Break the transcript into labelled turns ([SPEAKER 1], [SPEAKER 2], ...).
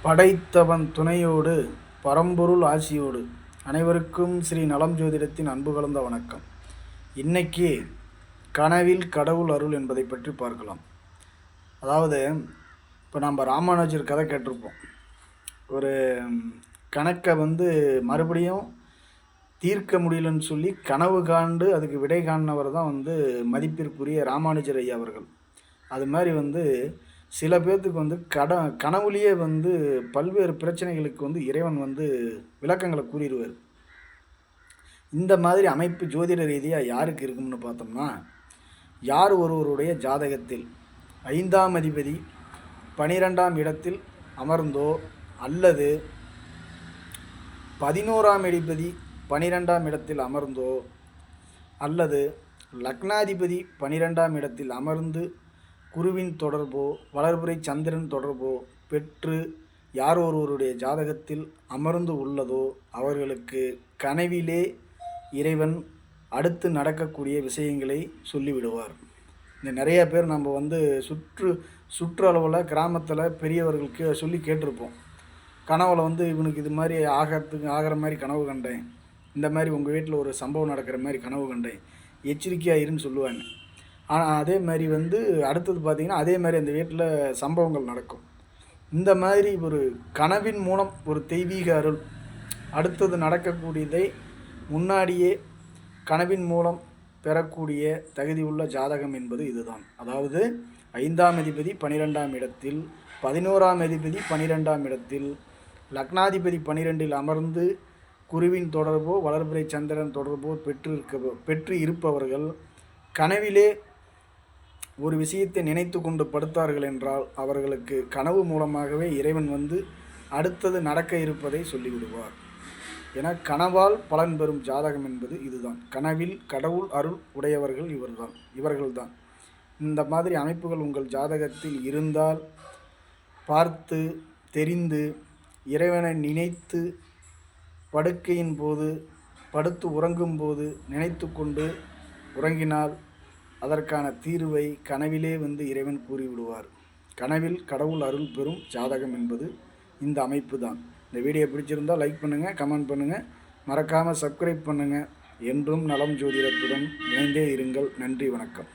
[SPEAKER 1] படைத்தவன் துணையோடு பரம்பொருள் ஆசியோடு அனைவருக்கும் ஸ்ரீ நலம் ஜோதிடத்தின் அன்பு கலந்த வணக்கம். இன்னைக்கு கனவில் கடவுள் அருள் என்பதை பற்றி பார்க்கலாம். அதாவது இப்போ நம்ம ராமானுஜர் கதை கேட்டிருப்போம். ஒரு கணக்கை மறுபடியும் தீர்க்க முடியலன்னு சொல்லி கனவு காண்டு அதுக்கு விடை காணினவர் தான் மதிப்பிற்குரிய ராமானுஜர் ஐயா அவர்கள். அது மாதிரி சில பேர்த்துக்கு கனவுலேயே பல்வேறு பிரச்சனைகளுக்கு இறைவன் விளக்கங்களை கூறிடுவார். இந்த மாதிரி அமைப்பு ஜோதிட ரீதியாக யாருக்கு இருக்கும்னு பார்த்தோம்னா, யார் ஒருவருடைய ஜாதகத்தில் 5ஆம் அதிபதி 12ஆம் இடத்தில் அமர்ந்தோ அல்லது 11ஆம் அதிபதி 12ஆம் இடத்தில் அமர்ந்தோ அல்லது லக்னாதிபதி 12ஆம் இடத்தில் அமர்ந்து குருவின் தொடர்போ வளர்பிறை சந்திரன் தொடர்போ பெற்று யார் ஒருவருடைய ஜாதகத்தில் அமர்ந்து உள்ளதோ அவர்களுக்கு கனவிலே இறைவன் அடுத்து நடக்கக்கூடிய விஷயங்களை சொல்லிவிடுவார். இந்த நிறைய பேர் நம்ம சுற்றளவில் கிராமத்தில் பெரியவர்களுக்கு சொல்லி கேட்டிருப்போம். கனவில் இவனுக்கு இது மாதிரி ஆகிற மாதிரி கனவு கண்டேன், இந்த மாதிரி உங்கள் வீட்டில் ஒரு சம்பவம் நடக்கிற மாதிரி கனவு கண்டேன், எச்சரிக்கையாக இருன்னு சொல்லுவாங்க. ஆனால் அதே மாதிரி அடுத்தது பார்த்திங்கன்னா அதே மாதிரி அந்த வீட்டில் சம்பவங்கள் நடக்கும். இந்த மாதிரி ஒரு கனவின் மூலம் ஒரு தெய்வீக அருள் அடுத்தது நடக்கக்கூடியதை முன்னாடியே கனவின் மூலம் பெறக்கூடிய தகுதி உள்ள ஜாதகம் என்பது இதுதான். அதாவது 5ஆம் அதிபதி 12ஆம் இடத்தில், 11ஆம் அதிபதி 12ஆம் இடத்தில், லக்னாதிபதி 12இல் அமர்ந்து குருவின் தொடர்போ வளர்பிறை சந்திரன் தொடர்போ பெற்று இருப்பவர்கள் கனவிலே ஒரு விஷயத்தை நினைத்து கொண்டு படுத்தார்கள் என்றால் அவர்களுக்கு கனவு மூலமாகவே இறைவன் அடுத்தது நடக்க இருப்பதை சொல்லிவிடுவார். என கனவால் பலன் பெறும் ஜாதகம் என்பது இதுதான். கனவில் கடவுள் அருள் உடையவர்கள் இவர்கள்தான். இந்த மாதிரி அமைப்புகள் உங்கள் ஜாதகத்தில் இருந்தால் பார்த்து தெரிந்து இறைவனை நினைத்து படுக்கையின் போது படுத்து உறங்கும் போது நினைத்து கொண்டு உறங்கினால் அதற்கான தீர்வை கனவிலே இறைவன் கூறிவிடுவார். கனவில் கடவுள் அருள் பெறும் ஜாதகம் என்பது இந்த அமைப்பு தான். இந்த வீடியோ பிடிச்சிருந்தால் லைக் பண்ணுங்கள், கமெண்ட் பண்ணுங்கள், மறக்காமல் சப்ஸ்கிரைப் பண்ணுங்கள். என்றும் நலம் ஜோதிடத்துடன் இணைந்தே இருங்கள். நன்றி, வணக்கம்.